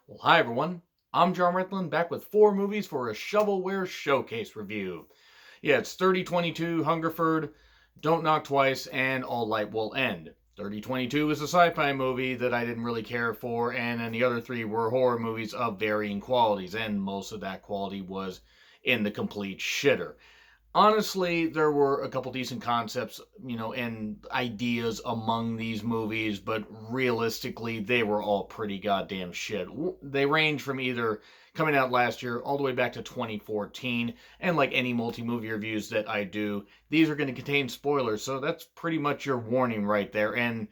Well, hi everyone. I'm John Ritlin, back with 4 movies for a Shovelware showcase review. Yeah, it's 3022, Hungerford, Don't Knock Twice, and All Light Will End. 3022 is a sci-fi movie that I didn't really care for, and then the other 3 were horror movies of varying qualities, and most of that quality was in the complete shitter. Honestly, there were a couple decent concepts, and ideas among these movies, but realistically, they were all pretty goddamn shit. They range from either coming out last year all the way back to 2014, and like any multi-movie reviews that I do, these are going to contain spoilers, so that's pretty much your warning right there. And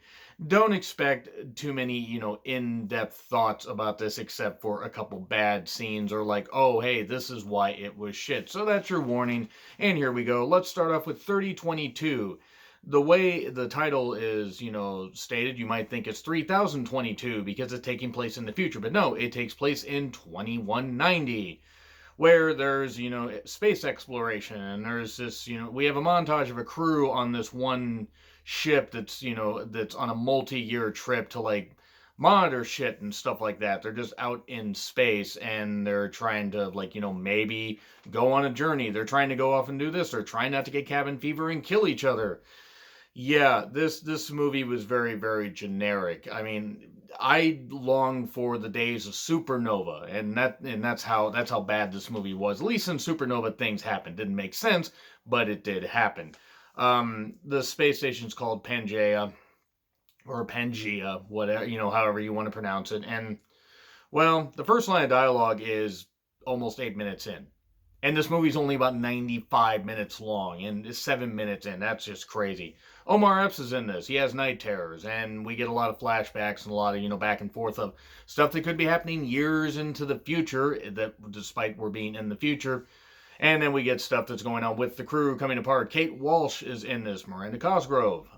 don't expect too many, in-depth thoughts about this except for a couple bad scenes or like, oh, hey, this is why it was shit. So that's your warning. And here we go. Let's start off with 3022. The way the title is, stated, you might think it's 3022 because it's taking place in the future. But no, it takes place in 2190 where there's, space exploration and there's this, we have a montage of a crew on this one ship that's on a multi-year trip to like monitor shit and stuff like that. They're just out in space and they're trying to like, maybe go on a journey. They're trying to go off and do this. They're trying not to get cabin fever and kill each other. Yeah, this movie was very, very generic. I mean, I long for the days of Supernova, and that's how bad this movie was. At least in Supernova, things happened. Didn't make sense, but it did happen. The space station's called Pangea or Pangea, whatever, however you want to pronounce it. And well, the first line of dialogue is almost 8 minutes in. And this movie's only about 95 minutes long and is 7 minutes in. That's just crazy. Omar Epps is in this. He has night terrors, and we get a lot of flashbacks and a lot of, back and forth of stuff that could be happening years into the future, that despite we're being in the future. And then we get stuff that's going on with the crew coming apart. Kate Walsh is in this, Miranda Cosgrove.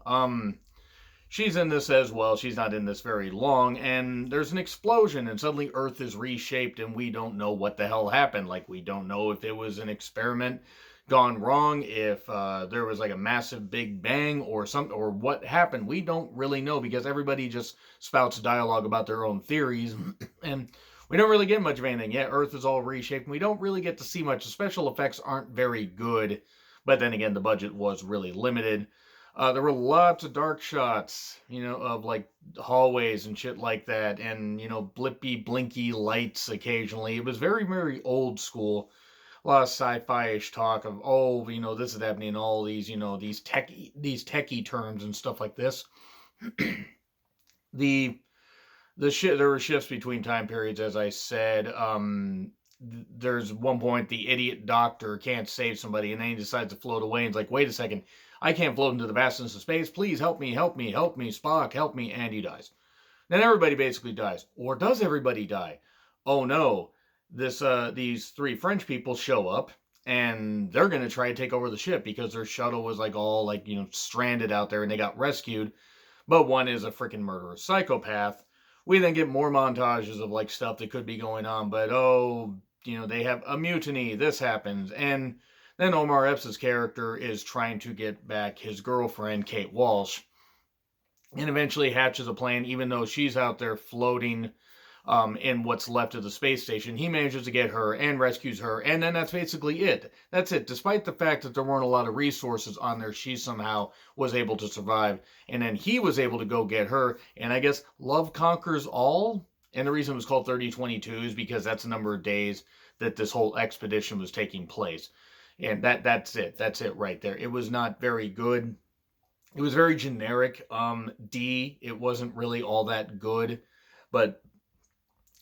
She's in this as well. She's not in this very long, and there's an explosion, and suddenly Earth is reshaped, and we don't know what the hell happened. Like, we don't know if it was an experiment gone wrong, if there was like a massive big bang or something, or what happened. We don't really know because everybody just spouts dialogue about their own theories, and we don't really get much of anything. Yeah, Earth is all reshaped, and we don't really get to see much. The special effects aren't very good, but then again, the budget was really limited. There were lots of dark shots, of like hallways and shit like that, and blippy, blinky lights occasionally. It was very, very old school. A lot of sci-fi-ish talk of, oh, this is happening, all these, these techie terms and stuff like this. the there were shifts between time periods, as I said. There's one point the idiot doctor can't save somebody, and then he decides to float away. And it's like, wait a second, I can't float into the vastness of space. Please help me, help me, help me, Spock, help me. And he dies. Then everybody basically dies. Or does everybody die? Oh no. These 3 French people show up, and they're going to try to take over the ship because their shuttle was like all like, stranded out there and they got rescued. But one is a freaking murderous psychopath. We then get more montages of like stuff that could be going on, but oh, they have a mutiny, this happens, and then Omar Epps' character is trying to get back his girlfriend, Kate Walsh, and eventually hatches a plan, even though she's out there floating in what's left of the space station. He manages to get her and rescues her, and then that's basically it. That's it. Despite the fact that there weren't a lot of resources on there, she somehow was able to survive, and then he was able to go get her, and I guess love conquers all. And the reason it was called 3022 is because that's the number of days that this whole expedition was taking place. And that's it. That's it right there. It was not very good. It was very generic. It wasn't really all that good, but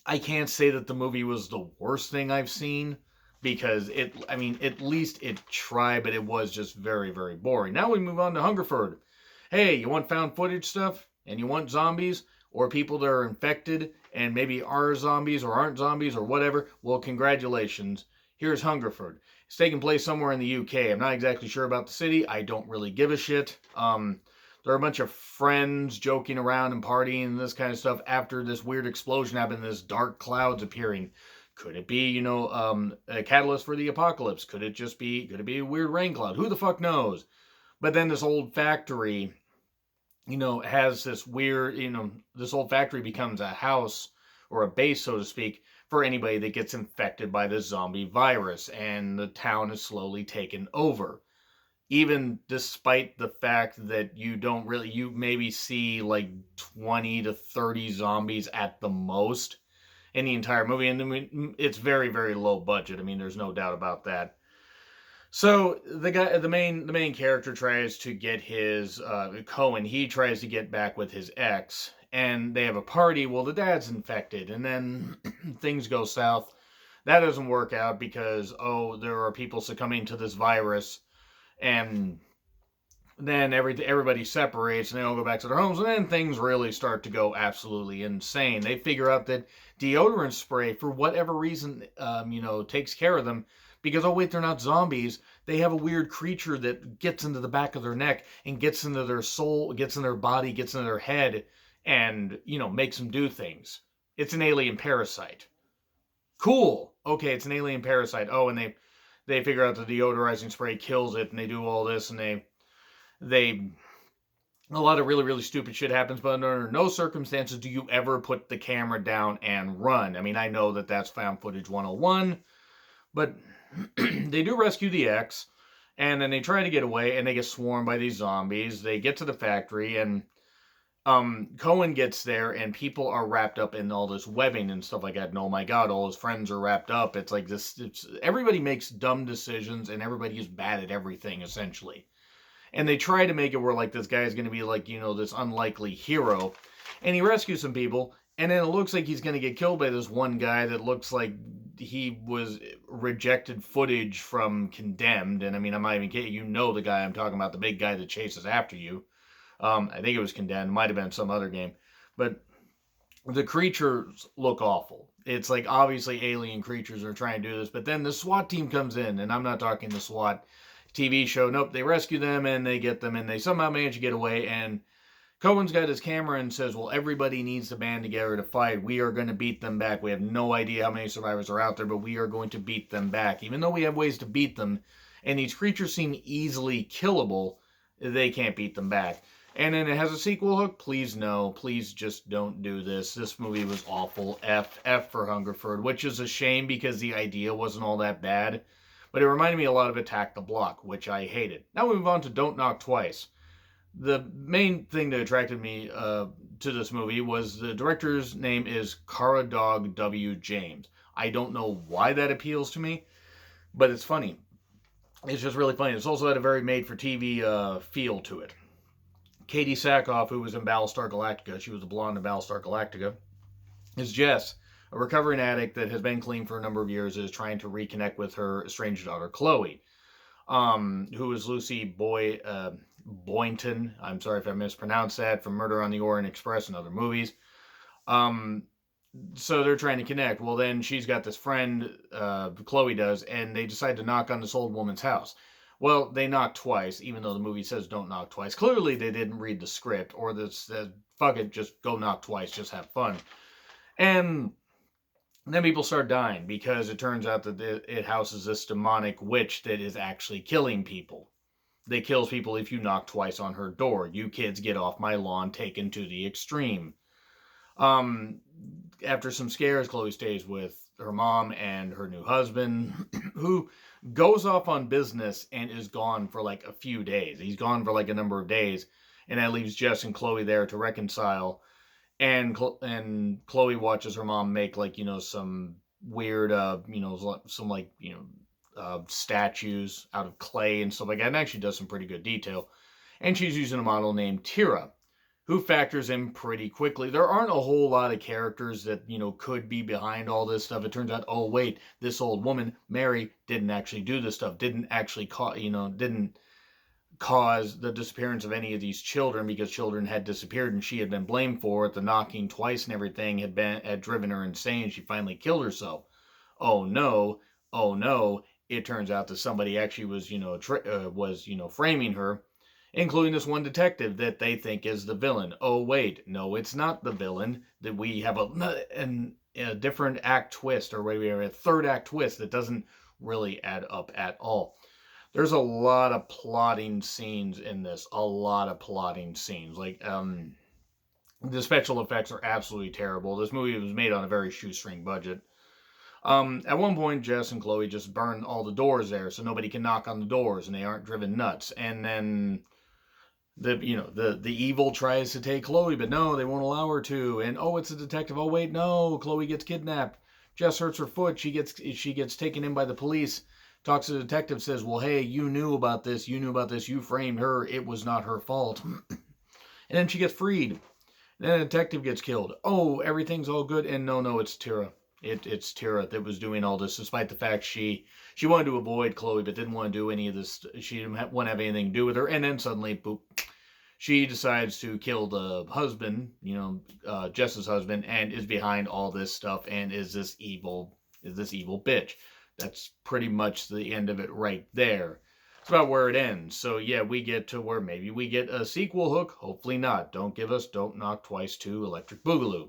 I can't say that the movie was the worst thing I've seen because at least it tried, but it was just very, very boring. Now we move on to Hungerford. Hey, you want found footage stuff? And you want zombies? Or people that are infected and maybe are zombies or aren't zombies or whatever? Well, congratulations. Here's Hungerford. It's taking place somewhere in the UK. I'm not exactly sure about the city. I don't really give a shit. There are a bunch of friends joking around and partying and this kind of stuff after this weird explosion happened, this dark clouds appearing. Could it be, a catalyst for the apocalypse? Could it be a weird rain cloud? Who the fuck knows? But then this old factory, has this weird, this old factory becomes a house or a base, so to speak, for anybody that gets infected by the zombie virus, and the town is slowly taken over. Even despite the fact that you maybe see like 20 to 30 zombies at the most in the entire movie. And I mean, it's very, very low budget. I mean, there's no doubt about that. So the main character tries to get his Cohen. He tries to get back with his ex, and they have a party. Well, the dad's infected, and then things go south. That doesn't work out because there are people succumbing to this virus, and then everybody separates and they all go back to their homes, and then things really start to go absolutely insane. They figure out that deodorant spray, for whatever reason, takes care of them, because, oh wait, they're not zombies. They have a weird creature that gets into the back of their neck and gets into their soul, gets in their body, gets into their head, and makes them do things. It's an alien parasite. Cool. Okay, it's an alien parasite. Oh, and they figure out the deodorizing spray kills it, and they do all this, and they a lot of really, really stupid shit happens, but under no circumstances do you ever put the camera down and run. I mean, I know that that's found footage 101, but they do rescue the ex, and then they try to get away, and they get swarmed by these zombies. They get to the factory, and Cohen gets there, and people are wrapped up in all this webbing and stuff like that. And oh my god, all his friends are wrapped up. It's like this. Everybody makes dumb decisions, and everybody is bad at everything, essentially. And they try to make it where, like, this guy is going to be, like, this unlikely hero. And he rescues some people, and then it looks like he's going to get killed by this one guy that looks like he was rejected footage from Condemned. And I mean, I'm not even kidding. The guy I'm talking about, the big guy that chases after you. I think it was Condemned. Might have been some other game. But the creatures look awful. It's like, obviously alien creatures are trying to do this. But then the SWAT team comes in, and I'm not talking the SWAT TV show. Nope, they rescue them, and they get them, and they somehow manage to get away. And Cohen's got his camera and says, well, everybody needs to band together to fight. We are going to beat them back. We have no idea how many survivors are out there, but we are going to beat them back. Even though we have ways to beat them, and these creatures seem easily killable, they can't beat them back. And then it has a sequel hook. Please no. Please just don't do this. This movie was awful. F for Hungerford, which is a shame because the idea wasn't all that bad. But it reminded me a lot of Attack the Block, which I hated. Now we move on to Don't Knock Twice. The main thing that attracted me to this movie was the director's name is Cara Dog W. James. I don't know why that appeals to me, but it's funny. It's just really funny. It's also had a very made-for-TV feel to it. Katie Sackhoff, who was in Battlestar Galactica, she was the blonde in Battlestar Galactica, is Jess, a recovering addict that has been clean for a number of years, is trying to reconnect with her estranged daughter, Chloe, who is Lucy Boynton. I'm sorry if I mispronounced that, from Murder on the Orient Express and other movies. So they're trying to connect. Well, then she's got this friend, Chloe does, and they decide to knock on this old woman's house. Well, they knock twice, even though the movie says don't knock twice. Clearly, they didn't read the script, or this, fuck it, just go knock twice, just have fun. And then people start dying because it turns out that it houses this demonic witch that is actually killing people. That kills people if you knock twice on her door. You kids get off my lawn, taken to the extreme. After some scares, Chloe stays with her mom and her new husband, who goes off on business and is gone for like a few days. He's gone for like a number of days, and that leaves Jess and Chloe there to reconcile. And Chloe watches her mom make, like, some weird, statues out of clay and stuff like that, and actually does some pretty good detail. And she's using a model named Tira, who factors in pretty quickly. There aren't a whole lot of characters that, could be behind all this stuff. It turns out, oh wait, this old woman, Mary, didn't actually do this stuff, didn't actually didn't cause the disappearance of any of these children, because children had disappeared and she had been blamed for it. The knocking twice and everything had driven her insane. She finally killed herself. Oh no, it turns out that somebody actually was framing her, including this one detective that they think is the villain. Oh wait, no, it's not the villain. That we have a different act twist, or we have a third act twist that doesn't really add up at all. There's a lot of plotting scenes in this. A lot of plotting scenes. Like, The special effects are absolutely terrible. This movie was made on a very shoestring budget. At one point, Jess and Chloe just burn all the doors there, so nobody can knock on the doors, and they aren't driven nuts. And then the evil tries to take Chloe, but no, they won't allow her to. And oh, it's a detective. Oh wait, no, Chloe gets kidnapped. Jess hurts her foot. She gets taken in by the police. Talks to the detective, says, "Well, hey, you knew about this. You knew about this. You framed her. It was not her fault." And then she gets freed. Then the detective gets killed. Oh, everything's all good. And no, it's Tira. It's Tira that was doing all this, despite the fact she wanted to avoid Chloe, but didn't want to do any of this. She didn't want to have anything to do with her. And then suddenly, boop, she decides to kill the husband, Jess's husband, and is behind all this stuff, and is this evil bitch. That's pretty much the end of it right there. It's about where it ends. So yeah, we get to where maybe we get a sequel hook. Hopefully not. Don't give us Don't Knock Twice 2 Electric Boogaloo.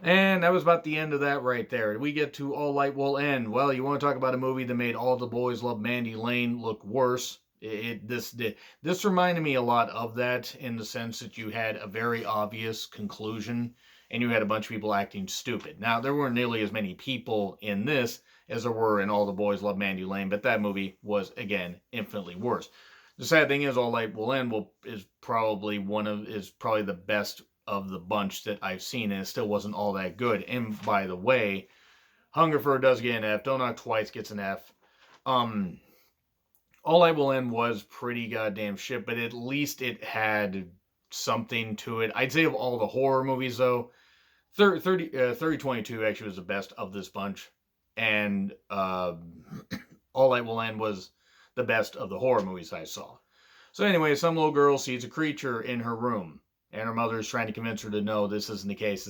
And that was about the end of that right there. We get to All Light Will End. Well, you want to talk about a movie that made All the Boys Love Mandy Lane look worse. This reminded me a lot of that, in the sense that you had a very obvious conclusion and you had a bunch of people acting stupid. Now, there weren't nearly as many people in this as there were in All the Boys Love Mandy Lane, but that movie was, again, infinitely worse. The sad thing is, All Light Will End is probably the best of the bunch that I've seen, and it still wasn't all that good. And by the way, Hungerford does get an F. Don't Knock Twice gets an F. All I Will End was pretty goddamn shit, but at least it had something to it. I'd say of all the horror movies, though, 3022 actually was the best of this bunch. And All I Will End was the best of the horror movies I saw. So anyway, some little girl sees a creature in her room, and her mother is trying to convince her to, no, this isn't the case,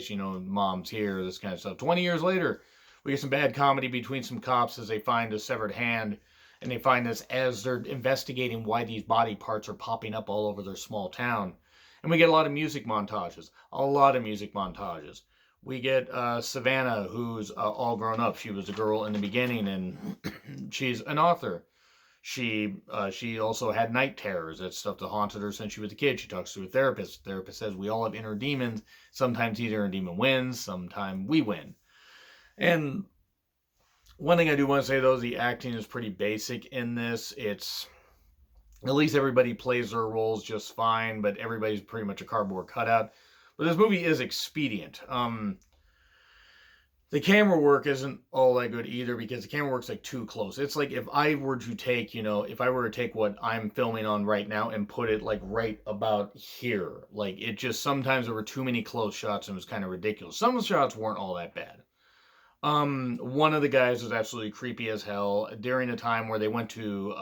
mom's here, this kind of stuff. 20 years later, we get some bad comedy between some cops as they find a severed hand, and they find this as they're investigating why these body parts are popping up all over their small town. And we get a lot of music montages. We get Savannah, who's all grown up. She was a girl in the beginning, and she's an author. She also had night terrors. That's stuff that haunted her since she was a kid. She talks to a therapist. The therapist says we all have inner demons. Sometimes the inner demon wins. Sometimes we win. And one thing I do want to say, though, is the acting is pretty basic in this. It's, at least everybody plays their roles just fine, but everybody's pretty much a cardboard cutout. But this movie is expedient. The camera work isn't all that good either, because the camera work's like too close. It's like if I were to take what I'm filming on right now and put it like right about here, like it just, sometimes there were too many close shots and it was kind of ridiculous. Some of the shots weren't all that bad. One of the guys was absolutely creepy as hell. During a time where they went to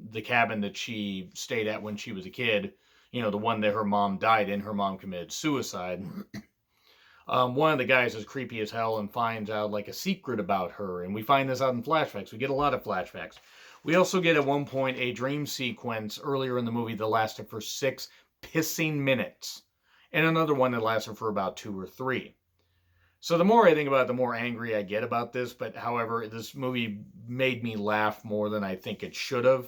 the cabin that she stayed at when she was a kid, the one that her mom died in, her mom committed suicide. One of the guys is creepy as hell and finds out like a secret about her, and we find this out in flashbacks. We get a lot of flashbacks. We also get at one point a dream sequence earlier in the movie that lasted for 6 pissing minutes, and another one that lasted for about 2 or 3. So the more I think about it, the more angry I get about this. But however, this movie made me laugh more than I think it should have.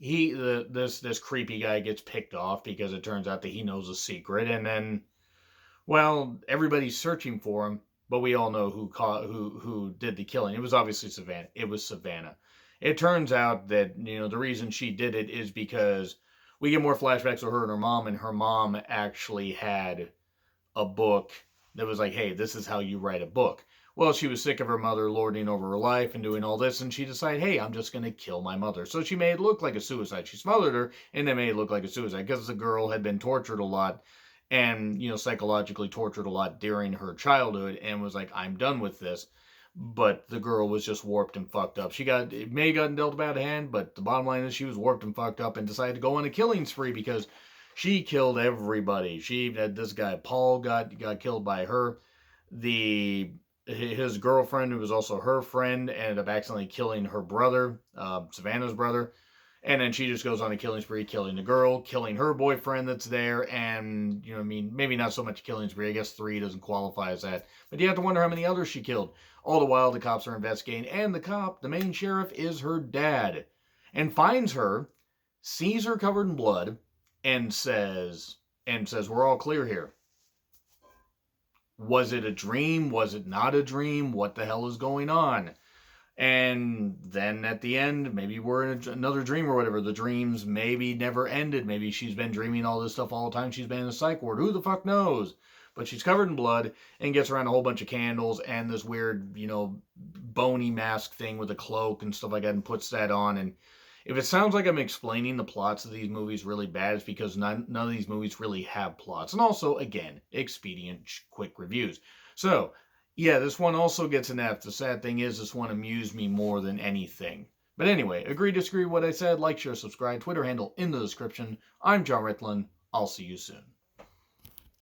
This creepy guy gets picked off because it turns out that he knows a secret, and then, well, everybody's searching for him, but we all know who did the killing. It was obviously Savannah. It was Savannah. It turns out that the reason she did it is because we get more flashbacks of her and her mom actually had a book that was like, hey, this is how you write a book. Well, she was sick of her mother lording over her life and doing all this, and she decided, hey, I'm just going to kill my mother. So she made it look like a suicide. She smothered her, and then made it look like a suicide, because the girl had been tortured a lot and, psychologically tortured a lot during her childhood, and was like, I'm done with this. But the girl was just warped and fucked up. It may have gotten dealt a bad hand, but the bottom line is she was warped and fucked up and decided to go on a killing spree, because she killed everybody. This guy, Paul, got killed by her. His girlfriend, who was also her friend, ended up accidentally killing her brother, Savannah's brother. And then she just goes on a killing spree, killing the girl, killing her boyfriend that's there, and, maybe not so much a killing spree. I guess 3 doesn't qualify as that. But you have to wonder how many others she killed. All the while, the cops are investigating, and the main sheriff, is her dad. And finds her, sees her covered in blood, and says, we're all clear here. Was it a dream? Was it not a dream? What the hell is going on? And then at the end, maybe we're in another dream or whatever. The dreams maybe never ended. Maybe she's been dreaming all this stuff all the time. She's been in a psych ward. Who the fuck knows? But she's covered in blood and gets around a whole bunch of candles and this weird, bony mask thing with a cloak and stuff like that, and puts that on. And if it sounds like I'm explaining the plots of these movies really bad, it's because none of these movies really have plots. And also, again, expedient, quick reviews. So, yeah, this one also gets an F. The sad thing is, this one amused me more than anything. But anyway, agree, disagree with what I said, like, share, subscribe, Twitter handle in the description. I'm John Ritlin. I'll see you soon.